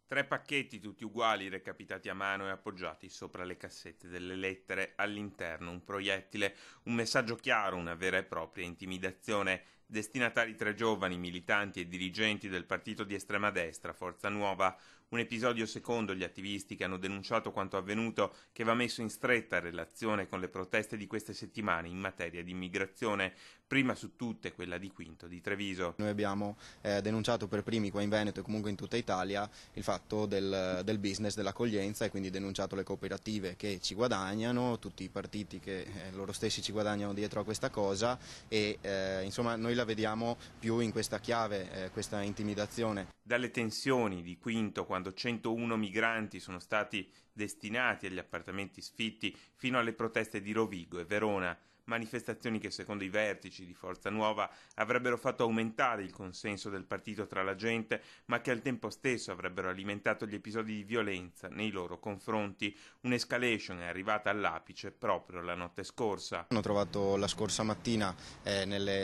3 pacchetti tutti uguali recapitati a mano e appoggiati sopra le cassette delle lettere, all'interno un proiettile, un messaggio chiaro, una vera e propria intimidazione. Destinatari 3 giovani, militanti e dirigenti del partito di estrema destra, Forza Nuova. Un episodio secondo gli attivisti che hanno denunciato quanto avvenuto, che va messo in stretta relazione con le proteste di queste settimane in materia di immigrazione, prima su tutte quella di Quinto di Treviso. Noi abbiamo denunciato per primi qua in Veneto e comunque in tutta Italia il fatto del business dell'accoglienza e quindi denunciato le cooperative che ci guadagnano, tutti i partiti che loro stessi ci guadagnano dietro a questa cosa e insomma noi la vediamo più in questa chiave, questa intimidazione. Dalle tensioni di Quinto, quando 101 migranti sono stati destinati agli appartamenti sfitti, fino alle proteste di Rovigo e Verona, manifestazioni che secondo i vertici di Forza Nuova avrebbero fatto aumentare il consenso del partito tra la gente, ma che al tempo stesso avrebbero alimentato gli episodi di violenza nei loro confronti. Un'escalation è arrivata all'apice proprio la notte scorsa. Hanno trovato la scorsa mattina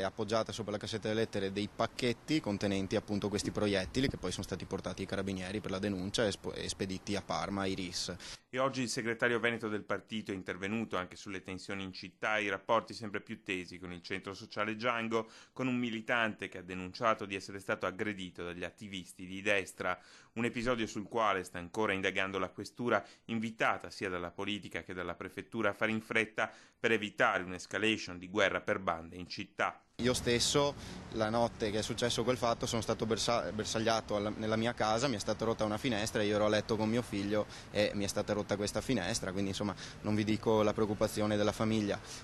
appoggiata sopra la cassetta delle lettere dei pacchetti contenenti appunto questi proiettili che poi sono stati portati ai carabinieri per la denuncia e spediti a Parma, ai RIS. E oggi il segretario veneto del partito è intervenuto anche sulle tensioni in città e i rapporti sempre più tesi con il centro sociale Django, con un militante che ha denunciato di essere stato aggredito dagli attivisti di destra. Un episodio sul quale sta ancora indagando la questura, invitata sia dalla politica che dalla prefettura a fare in fretta per evitare un'escalation di guerra per bande in città. Io stesso, la notte che è successo quel fatto, sono stato bersagliato nella mia casa, mi è stata rotta una finestra, io ero a letto con mio figlio e mi è stata rotta questa finestra, quindi insomma non vi dico la preoccupazione della famiglia.